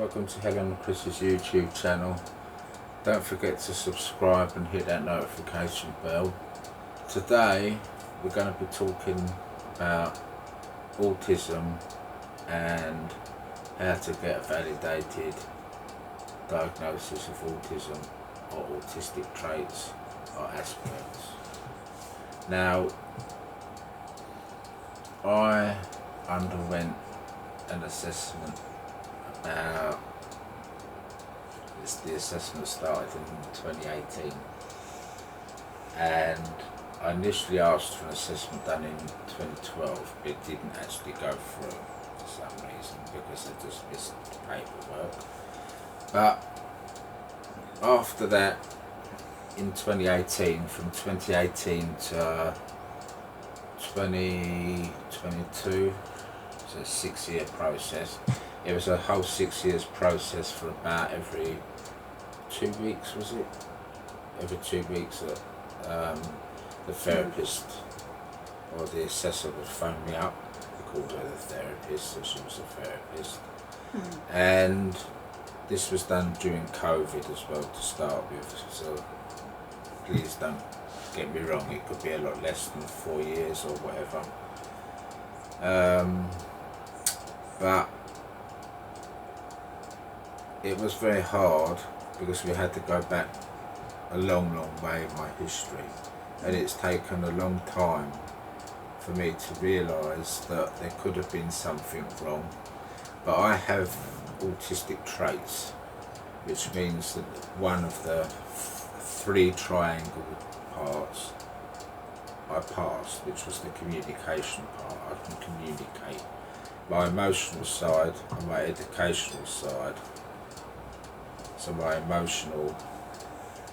Welcome to Helen and Chris's YouTube channel. Don't forget to subscribe and hit that notification bell. Today we're going to be talking about autism and how to get a validated diagnosis of autism or autistic traits or aspects. Now, I underwent an assessment the assessment started in 2018, and I initially asked for an assessment done in 2012, but it didn't actually go through for some reason because I just missed the paperwork. But after that, in 2018, from 2018 to 2022, it's a 6-year process. It was a whole 6 years process for about every 2 weeks, was it? Every 2 weeks the therapist or the assessor would phone me up. We called her the therapist, so she was a therapist. And this was done during COVID as well to start with, so please don't get me wrong, it could be a lot less than 4 years or whatever. But it was very hard because we had to go back a long way in my history, and it's taken a long time for me to realise that there could have been something wrong. But I have autistic traits, which means that one of the 3 triangle parts I passed, which was the communication part. I can communicate my emotional side and my educational side. So my emotional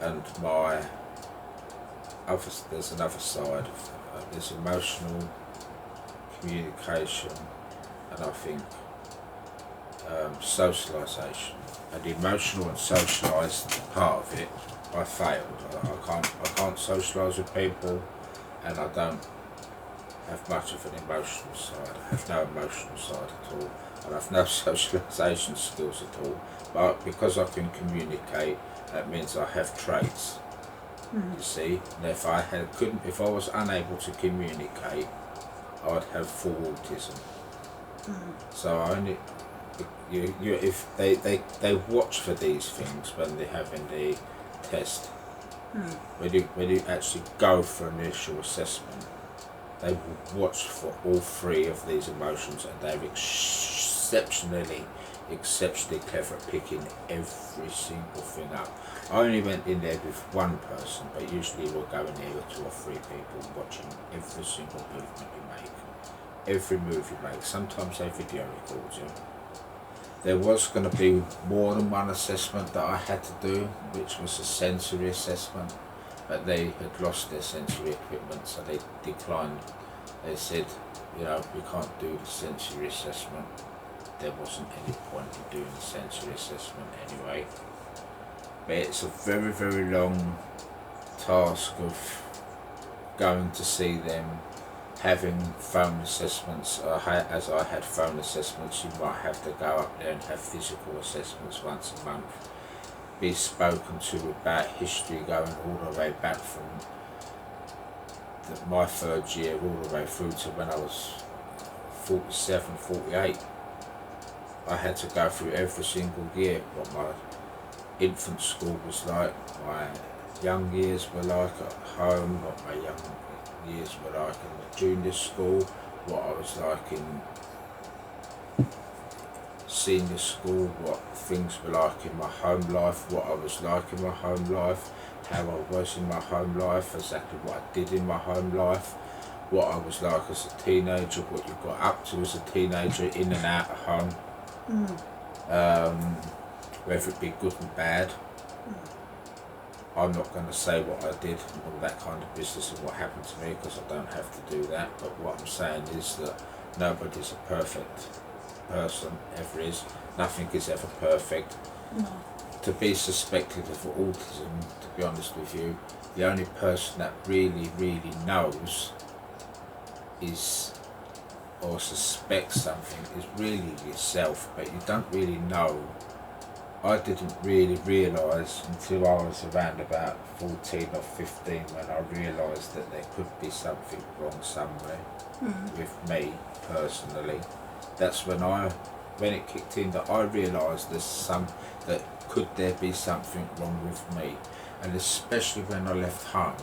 and my other, there's another side of there's emotional, communication, and I think socialisation. And the emotional and socialised part of it, I failed. I can't socialise with people, and I don't have much of an emotional side. I have no emotional side at all, and I have no socialisation skills at all. But because I can communicate, that means I have traits. You see, and if I was unable to communicate, I'd have full autism. So I only, if they watch for these things when they're having the test. When you actually go for an initial assessment, they will watch for all 3 of these emotions, and they're exceptionally clever at picking every single thing up. I only went in there with one person, but usually we'll go in there with 2 or 3 people watching every single movement you make, every move you make. Sometimes they video record you. There was going to be more than one assessment that I had to do, which was a sensory assessment, but they had lost their sensory equipment, so they declined. They said, you know, we can't do the sensory assessment. There wasn't any point in doing the sensory assessment anyway. But it's a very long task of going to see them, having phone assessments. As I had phone assessments, you might have to go up there and have physical assessments once a month. Be spoken to about history going all the way back from my 3rd year all the way through to when I was 47, 48. I had to go through every single year what my infant school was like, my young years were like at home, what my young years were like in the junior school, what I was like in senior school, what things were like in my home life, what I was like in my home life, how I was in my home life, exactly what I did in my home life, what I was like as a teenager, what you got up to as a teenager, in and out of home. Whether it be good and bad. I'm not going to say what I did and all that kind of business and what happened to me, because I don't have to do that. But what I'm saying is that nobody's a perfect person, ever is. Nothing is ever perfect. To be suspected of autism, to be honest with you, the only person that really knows is, or suspects something, is really yourself, but you don't really know I didn't really realise until I was around about 14 or 15 when I realised that there could be something wrong somewhere with me personally. That's when it kicked in, that I realised that could there be something wrong with me, and especially when I left home.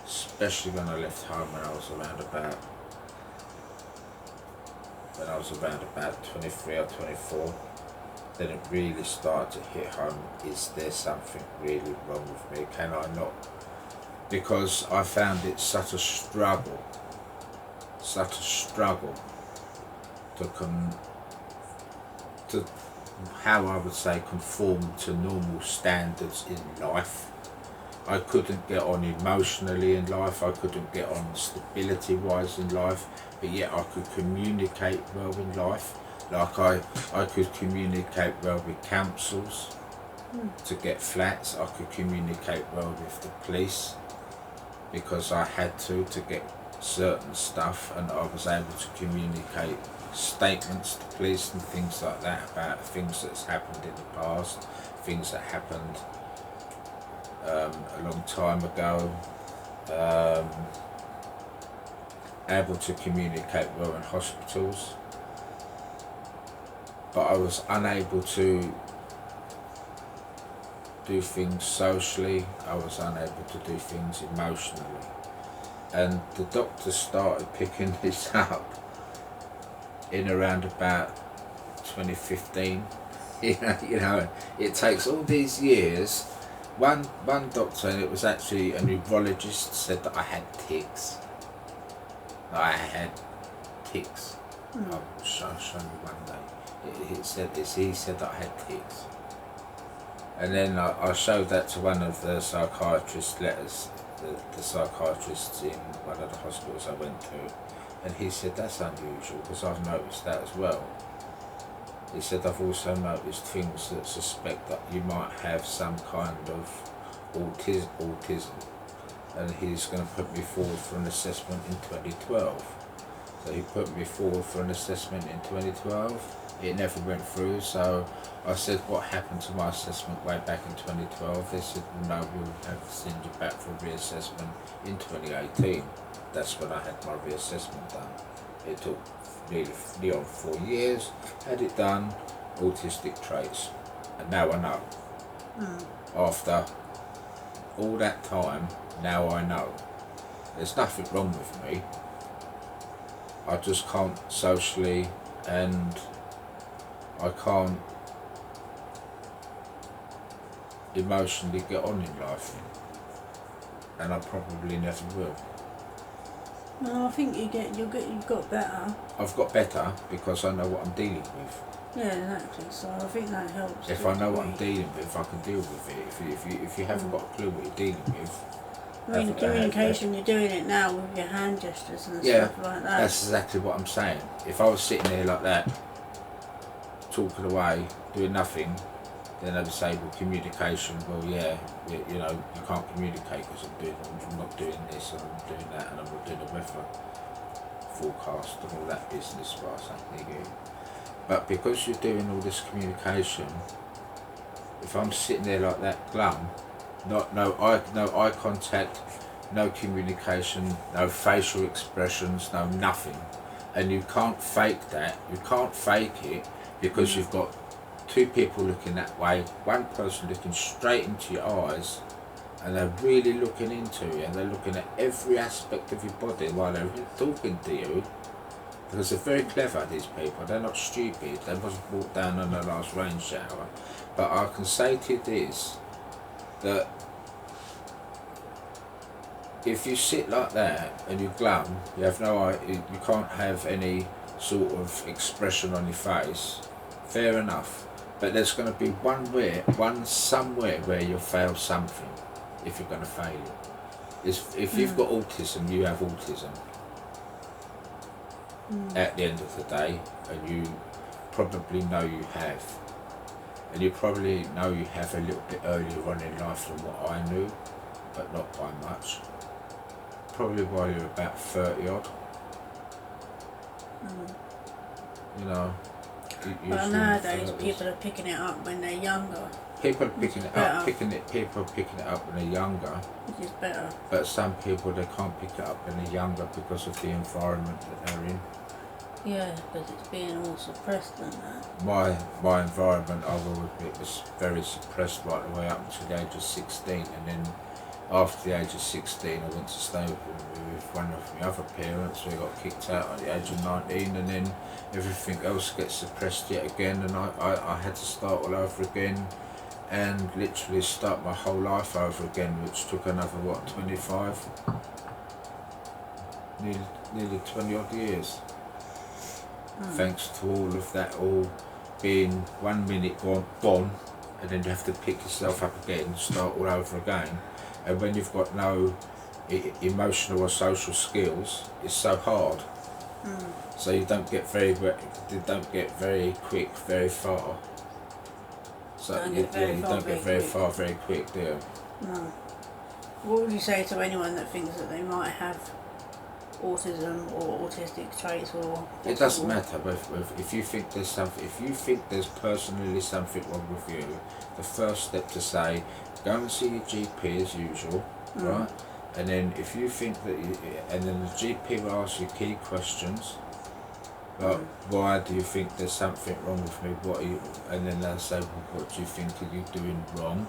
Especially when I left home when I was around about 23 or 24. Then it really started to hit home. Is there something really wrong with me? Can I not? Because I found it such a struggle to how I would say conform to normal standards in life. I couldn't get on emotionally in life, I couldn't get on stability wise in life, but yet I could communicate well in life. Like I could communicate well with councils to get flats. I could communicate well with the police because I had to get certain stuff, and I was able to communicate statements to police and things like that about things that's happened in the past, things that happened a long time ago. Able to communicate well in hospitals, but I was unable to do things socially. I was unable to do things emotionally, and the doctors started picking this up in around about 2015. You know, it takes all these years. One doctor, and it was actually a neurologist, said that I had tics. I had tics. I'll show you one day. He said this. He said that I had tics. And then I showed that to one of the psychiatrist letters, the psychiatrists in one of the hospitals I went to, and he said that's unusual because I've noticed that as well. He said I've also noticed things that suspect that you might have some kind of autism, and he's going to put me forward for an assessment in 2012. So he put me forward for an assessment in 2012. It never went through, so I said, what happened to my assessment way back in 2012? They said, no, we'll have to send you back for a reassessment in 2018. That's when I had my reassessment done. It took nearly on 4 years, had it done, autistic traits, and now I know. After all that time, now I know. There's nothing wrong with me. I just can't socially, and I can't emotionally get on in life, and I probably never will. No, I think you've got better. I've got better because I know what I'm dealing with. Yeah, exactly. So I think that helps. If I know what I'm dealing with, I can deal with it. If you haven't got a clue what you're dealing with, I mean, the communication, you're doing it now with your hand gestures and stuff like that. That's exactly what I'm saying. If I was sitting there like that, talking away, doing nothing, then they would say, well, communication, well, yeah, you know, you can't communicate because I'm not doing this and I'm doing that and I'm not doing the weather forecast and all that business for something. But because you're doing all this communication, if I'm sitting there like that glum, no eye contact, no communication, no facial expressions, no nothing, and you can't fake that, you can't fake it because you've got two people looking that way, one person looking straight into your eyes, and they're really looking into you, and they're looking at every aspect of your body while they're talking to you, because they're very clever, these people, they're not stupid, they wasn't brought down on the last rain shower. But I can say to you this, that if you sit like that and you're glum, you have you can't have any sort of expression on your face, fair enough. But there's going to be somewhere where you'll fail something if you're going to fail it. If you've got autism, you have autism. At the end of the day, and you probably know you have. And you probably know you have a little bit earlier on in life than what I knew, but not by much. Probably while you're about 30 odd. You know. Well, usually nowadays in the 30s. people are picking it up when they're younger, People are picking it better. up, people are picking it up when they're younger, which is better. but some people they can't pick it up when they're younger because of the environment that they're in. Yeah, because it's being all suppressed and that. My environment, I will admit, was very suppressed right the way up until the age of 16, and then after the age of 16 I went to stay with one of my other parents. We got kicked out at the age of 19, and then everything else gets suppressed yet again, and I had to start all over again and literally start my whole life over again, which took another, 25? Nearly 20 odd years. Thanks to all of that, all being 1 minute gone, and then you have to pick yourself up again and start all over again. And when you've got no emotional or social skills, it's so hard. So you don't get very quick, very far. So you don't get very far very quick, do you? No. What would you say to anyone that thinks that they might have autism or autistic traits, or it doesn't matter. If you think there's something, if you think there's personally something wrong with you, the first step to say, go and see your GP as usual, right? And then if you think that, and then the GP will ask you key questions, like why do you think there's something wrong with me? What are you? And then they'll say, well, what do you think are you doing wrong?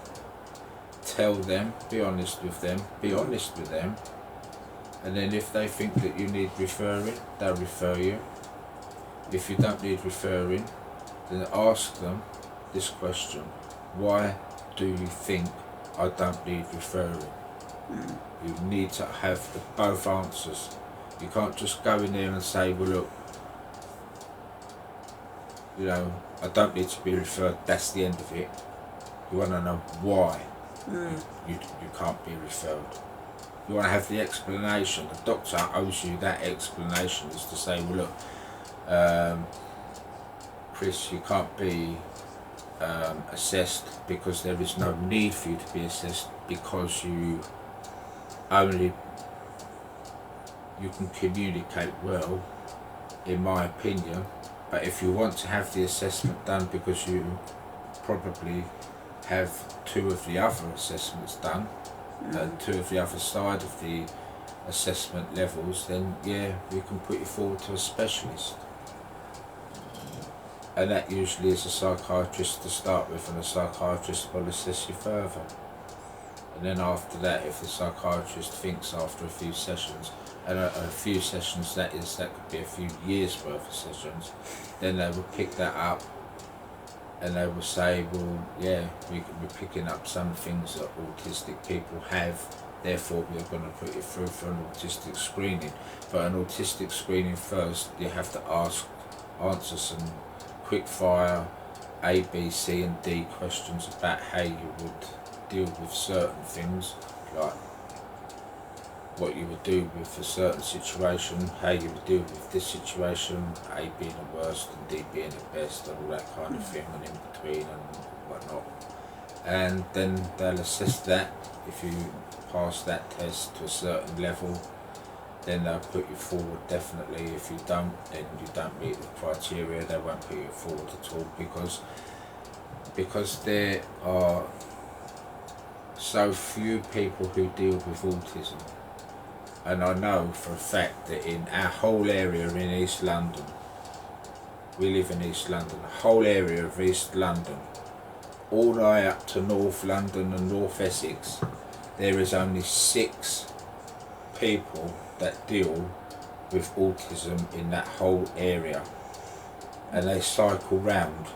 Tell them, be honest with them, be honest with them. And then if they think that you need referring, they'll refer you. If you don't need referring, then ask them this question: why do you think I don't need referring? You need to have both answers. You can't just go in there and say, well look, you know, I don't need to be referred, that's the end of it. You want to know why you can't be referred. You want to have the explanation. The doctor owes you that explanation, is to say, well look, Chris, you can't be assessed because there is no need for you to be assessed, because you can communicate well, in my opinion. But if you want to have the assessment done because you probably have 2 of the other assessments done, 2 of the other side of the assessment levels, then yeah, we can put you forward to a specialist. And that usually is a psychiatrist to start with, and a psychiatrist will assess you further. And then after that, if the psychiatrist thinks after a few sessions, and a few sessions, that could be a few years worth of sessions, then they will pick that up and they will say, well yeah, we're picking up some things that autistic people have, therefore we're going to put you through for an autistic screening. But an autistic screening first, you have to answer some quick fire A, B, C and D questions about how you would deal with certain things, like what you would do with a certain situation, how you would deal with this situation, A being the worst and D being the best, and all that kind of thing, and in between and whatnot. And then they'll assess that. If you pass that test to a certain level, then they'll put you forward definitely. If you don't, then you don't meet the criteria, they won't put you forward at all, because there are so few people who deal with autism. And I know for a fact that in our whole area in East London, we live in East London, the whole area of East London, all the way up to North London and North Essex, there is only 6 people that deal with autism in that whole area. And they cycle round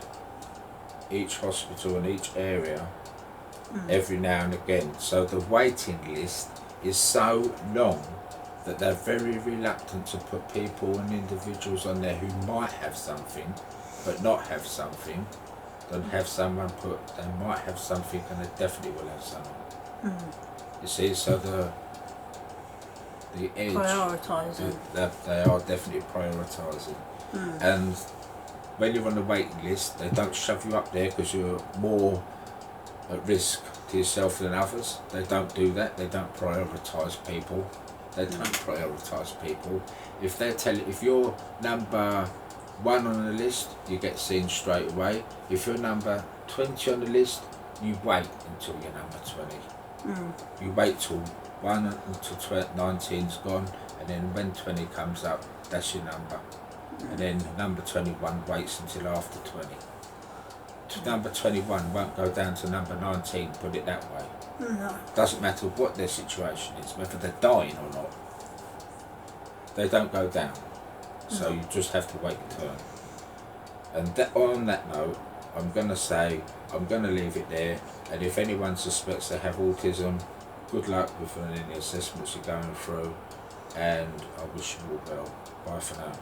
each hospital in each area every now and again. So the waiting list is so long that they're very reluctant to put people and individuals on there who might have something but not have something, than have someone put they might have something and they definitely will have something. You see, so the edge, prioritising. they are definitely prioritising. And when you're on the waiting list, they don't shove you up there because you're more at risk to yourself than others. They don't do that. They don't prioritise people. They don't prioritise people. If they're telling, if you're number 1 on the list, you get seen straight away. If you're number 20 on the list, you wait until you're number 20. You wait till 1 until 19's gone, and then when 20 comes up, that's your number. And then number 21 waits until after 20. Number 21 won't go down to number 19, put it that way. No. Doesn't matter what their situation is, whether they're dying or not. They don't go down. So you just have to wait your turn. And on that note, I'm going to leave it there. And if anyone suspects they have autism, good luck with any assessments you're going through. And I wish you all well. Bye for now.